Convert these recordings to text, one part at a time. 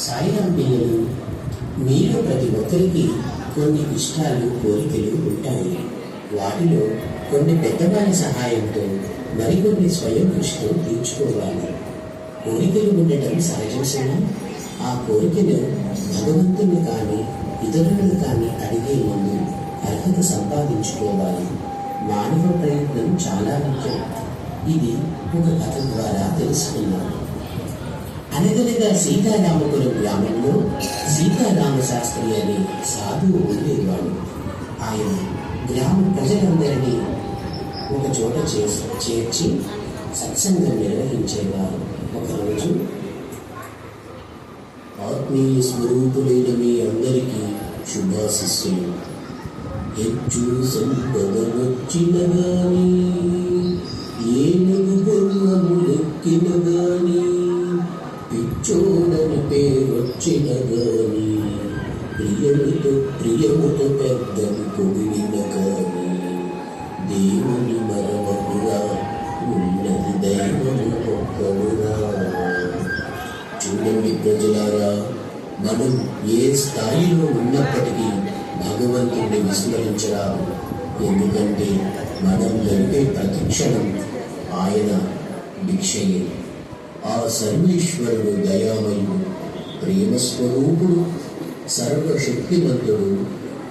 సాయిరాం పిల్లలు, మీలో ప్రతి ఒక్కరికి కొన్ని ఇష్టాలు, కోరికలు ఉంటాయి. వాటిలో కొన్ని పెద్దవారి సహాయంతో, మరికొన్ని స్వయం కృషితో తీర్చుకోవాలి. కోరికలు ఉండటం సహజం. ఆ కోరికలు భగవంతుని కానీ ఇతరులను కానీ అడిగే ముందు అర్హత సంపాదించుకోవాలి. మానవ ప్రయత్నం చాలా ముఖ్యం. ఇది ఒక కథ ద్వారా తెలుసుకున్నాం. అనగనగా సీతారామపురం గ్రామంలో సీతారామ శాస్త్రి అనే సాధువు ఉండేవాడు. ఆయన గ్రామ ప్రజలందరినీ ఒక చోట చేర్చి సత్సంగం నిర్వహించేవారు. ఒకరోజు, ఆత్మీయ స్వరూపులైన మీ అందరికీ శుభాశిస్సులు. హెచ్చు సంపదనొచ్చిన గాని, ఏనుగు బొమ్మములెక్కిన గాని, పిచ్చోడని పేరొచ్చిన గాని, ప్రియముతో పెద్దలు పొగిడిన గాని, దేవుని మరవకురా, ఉన్నది దైవము ఒక్కడురా. చూడండి ప్రజలారా, మనం ఏ స్థాయిలో ఉన్నప్పటికీ భగవంతుడిని విస్మరించరాదు. ఎందుకంటే మనం గడిపే ప్రతి క్షణం ఆయన భిక్షయే. ఆ సర్వేశ్వరుడు దయామయుడు, ప్రేమస్వరూపుడు, సర్వశక్తివంతుడు,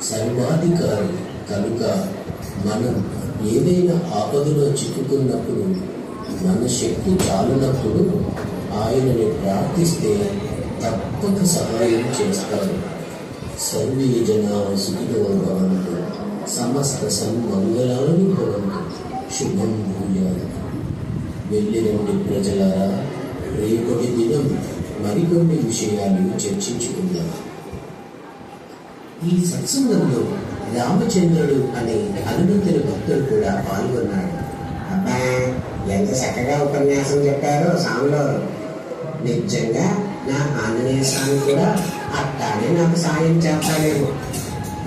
సర్వాధికారి. కనుక మనం ఏదైనా ఆపదలో చిక్కుకున్నప్పుడు, మన శక్తి చాలునప్పుడు ఆయనని ప్రార్థిస్తే తప్పక సహాయం చేస్తారు. సర్వే జనా సుఖినో భవంతు, సమస్త సన్మంగళాని భవంతు, శుభం భూయాత్. వెళ్ళిరండి ప్రజలారా, రేపటి దినం మరికొన్ని విషయాలు చర్చించుకుందాం. ఈ సత్సంగంలో రామచంద్రుడు అనే హనుమంతుని భక్తుడు కూడా పాల్గొన్నాడు. అబ్బా, ఎంత చక్కగా ఉపన్యాసం చెప్పారో స్వామిలో. నిజంగా నా ఆంజనేయ స్వామి కూడా అట్టానే నాకు సాయం చేస్తాడేమో.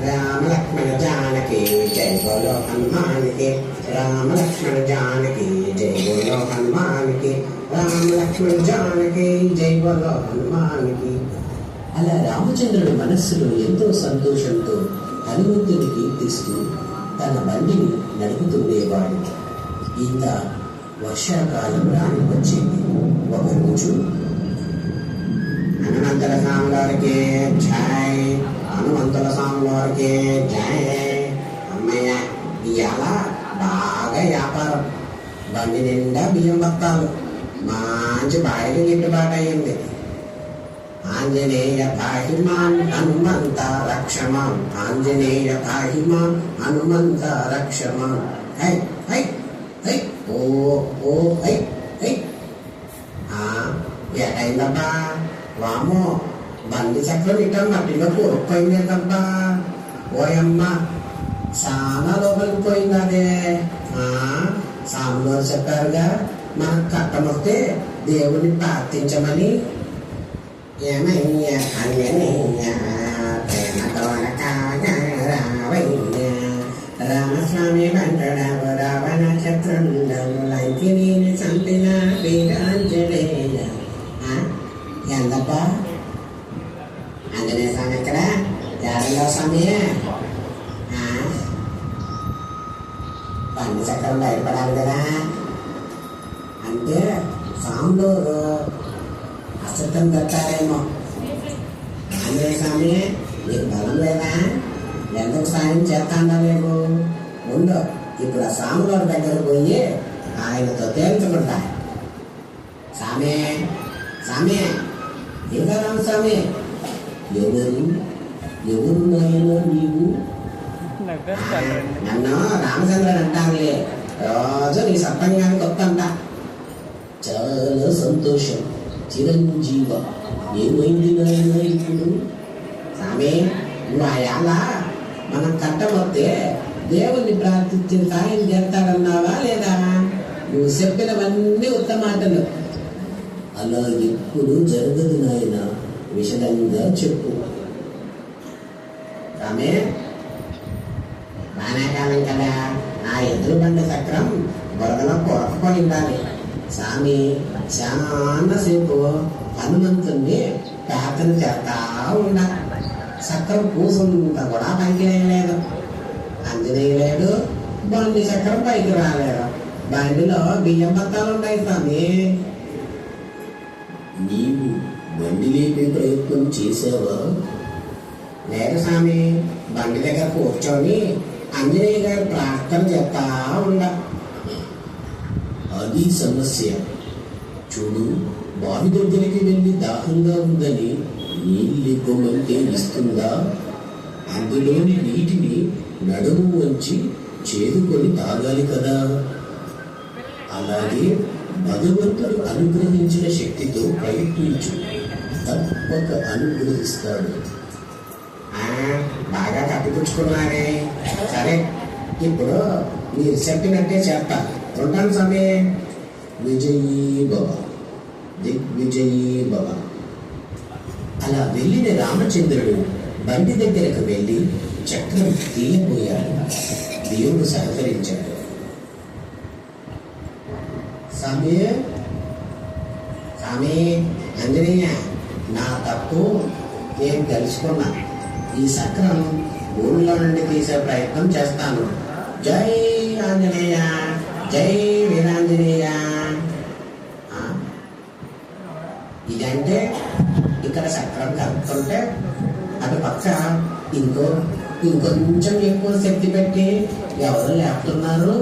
రామ లక్ష్మణ జానకి జై బోలో హనుమానికి, రామ లక్ష్మణ జానకి జై బోలో హనుమానికి, రామ లక్ష్మణ జానకి జై బోలో హనుమానికి. అలా రామచంద్రుడు మనస్సులో ఎంతో సంతోషంతో హనుమంతుని కీర్తిస్తూ తన బండిని నడుపుతుండేవాడు. ఇంత వర్షాకాలం రాని వచ్చింది. ఒకరోజు, హనుమంతుల స్వామి వారికి జై, హనుమంతుల స్వామి వారికి జై. అమ్మయ్య, ఇవాళ బాగా వ్యాపారం. బండి నిండా బియ్యం బత్తాలు. మంచి బాయికి గిట్టుబాటు అయ్యింది. ఆంజనేయ పాహిమాం హనుమంత రక్షమాం, ఆంజనేయ పాహిమాం హనుమంత రక్షమాం. హై హై హై ఓ ఓ హై హై. ఎటైందబ్బా? వామో, బండి చక్రం ఇట్లా మట్టిలో కూరుకుపోయింది కబ్బా. ఓయమ్మ, చాలా లోపలికి పోయింది అదే. సాములు చెప్పారుగా, మనకు కట్టమొస్తే దేవుని ప్రార్థించమని. ఏమయ్యా అయ్యనయ్యా, ప్రేమతో రావయ్య, రామస్వామి వెంటడవు రావణ చక్రండవు, లంకిని చంపిన వీరాంజనేయ. ఎందబ్బా, ఆంజనేయ స్వామి ఎక్కడ? ఏడలో స్వామి? బండి చక్రం బయటపడాలి కదా. అంటే స్వాములు అసత్యం కట్టారేమో. ఆంజనేయ స్వామి, నీకు బలం లేదా? ఎందుకు సాయం చేస్తాడా లేవు? ఉండు, ఇప్పుడు ఆ స్వామివారి దగ్గర పోయి ఆయనతో తేల్చుకుంటా. స్వామి స్వామి, ఇంకా రామస్వామి. ఎవరు నాయన నీవు? నన్ను రామచంద్రుడు అంటానులే. రోజు నీ సత్సంగానికి వస్తుంట. చాలా సంతోషం చిరంజీవ. ఏమైంది నాయన ఇప్పుడు? స్వామి, నువ్వు ఆ యాళ్ళ మనం కట్టమొస్తే దేవుణ్ణి ప్రార్థించి సాయం చేస్తాడన్నావా లేదా? నువ్వు చెప్పినవన్నీ ఉత్తమాటలు. అలా ఎప్పుడు జరగదు నాయన, విషదంగా చెప్పు. స్వామి, వానాకాలం కదా, నా ఎదురు బండి చక్రం బురదలో కూరకపోయి ఉండాలి. స్వామి చాలాసేపు హనుమంతుణ్ణి ప్రార్థన చేస్తా ఉండ. చక్రం కూసుంత కూడా పైకి వేయలేదు. ఆంజనేయ లేడు, బండి చక్రం పైకి రాలేదు. బండిలో బియ్యం బత్తాలు ఉన్నాయి స్వామి. నీవు బండి లేపే ప్రయత్నం చేశావా? లేదు స్వామి, బండి దగ్గర కూర్చొని ఆంజనేయ గారు ప్రార్థన చేస్తా ఉండ. అది సమస్య. చూడు, బావి దగ్గరికి వెళ్ళి దాహంగా ఉందని నీళ్ళివ్వమంటే ఇస్తుందా? అందులోని నీటిని నడుము వంచి చేదుకొని తాగాలి కదా. అలాగే భగవంతుడు అనుగ్రహించిన శక్తితో ప్రయత్నించు, తప్పక అనుగ్రహిస్తాడు. బాగా కప్పిపుచ్చుకున్నారే. సరే, ఇప్పుడు మీరు చెప్పినట్టే చేస్తా. ఉంటాను స్వామి. విజయీ భవ, దిగ్విజయీ భవ. అలా వెళ్ళిన రామచంద్రుడు బండి దగ్గరకు వెళ్ళి చక్రం తీయబోయాడు. దేవుడు సహకరించాడు. స్వామి, స్వామి ఆంజనేయ, నా తప్పు నేను తెలుసుకున్నా. ఈ చక్రం ఊళ్ళో నుండి తీసే ప్రయత్నం చేస్తాను. జై ఆంజనేయ, జై వీరాంజనేయ. ఇదంటే ఇక్కడ చక్రం కలుపుతుంటే అటు పక్క ఇంకొంచెం ఎక్కువ శక్తి పెట్టి ఎవరు లేపుతున్నారు?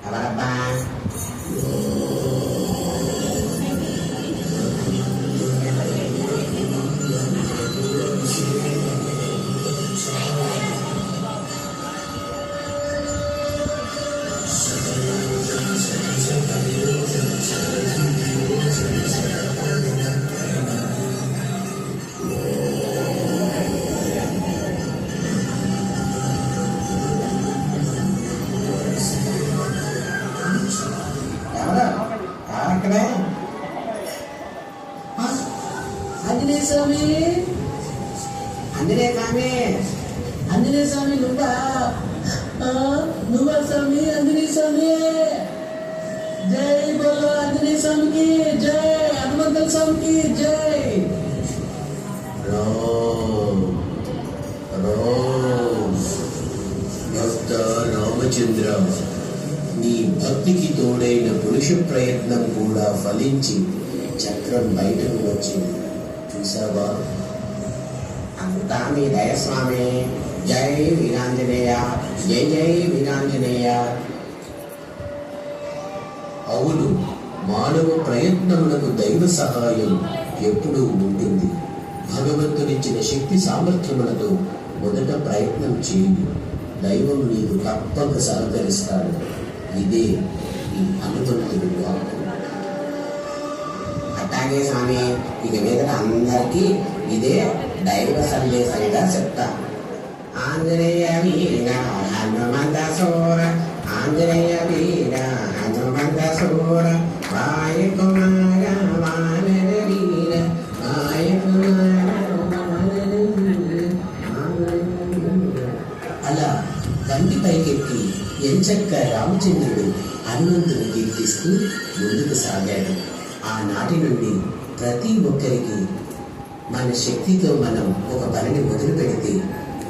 ఎవరబ్బా? ఆంజనేయ స్వామి, ఆంజనేయ స్వామి, ఆంజనేయ స్వామి నువ్వా? నువ్వా స్వామి? ఆంజనేయ స్వామి, జై బోలో ఆంజనేయ స్వామికి జై, హనుమంతుల స్వామికి జై. రామ్ రామ్. భక్త రామచంద్ర, నీ భక్తికి తోడైన పురుష ప్రయత్నం కూడా ఫలించి చక్రం బయటకు వచ్చింది. చూసావా? అంతా మీ దయ స్వామి. జై వీరాంజనేయ, జై జై వీరాంజనేయ. అవును, మానవ ప్రయత్నములకు దైవ సహాయం ఎప్పుడూ ఉంటుంది. భగవంతునిచ్చిన శక్తి సామర్థ్యములతో మొదట ప్రయత్నం చేయి. దైవం నీకు తప్పక సహకరిస్తాడు. ఇదే ఈ హనుమంతుడి వాక్కు. అట్లాగే స్వామి, ఇక మీద అందరికీ ఇదే దైవ సందేశంగా చెప్తా. ఆంజనేయ వీర హనుమంత సూర, ఆంజనేయ వీర హనుమంత సూర, వాయు కుమార వానర వీర, వాయు కుమార వానర వీర. అలా బండి పైకెక్కి ఎంచక్క రామచంద్రుడు హనుమంతుని కీర్తిస్తూ ముందుకు సాగాడు. ఆనాటి నుండి ప్రతి ఒక్కరికి మన శక్తితో మనం ఒక పనిని మొదలు పెడితే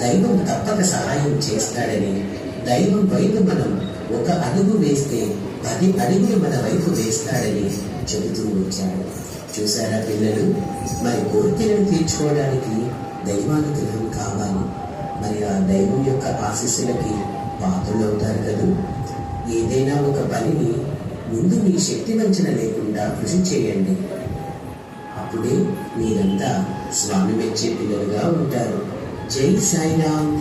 దైవం తప్పక సహాయం చేస్తాడని, దైవం వైపు మనం ఒక అడుగు వేస్తే 10 అడుగులు మన వైపు వేస్తాడని చెబుతూ వచ్చాడు. చూసారా పిల్లలు? మరి కోరికలను తీర్చుకోవడానికి దైవానుగ్రహం కావాలి. మరి ఆ దైవం యొక్క ఆశీస్సులకి పాత్రలవుతారు కదా. ఏదైనా ఒక పనిని ముందు మీ శక్తి వంచన లేకుండా కృషి చేయండి. అప్పుడే మీరంతా స్వామి మెచ్చే పిల్లలుగా ఉంటారు. జై సాయిరామ్.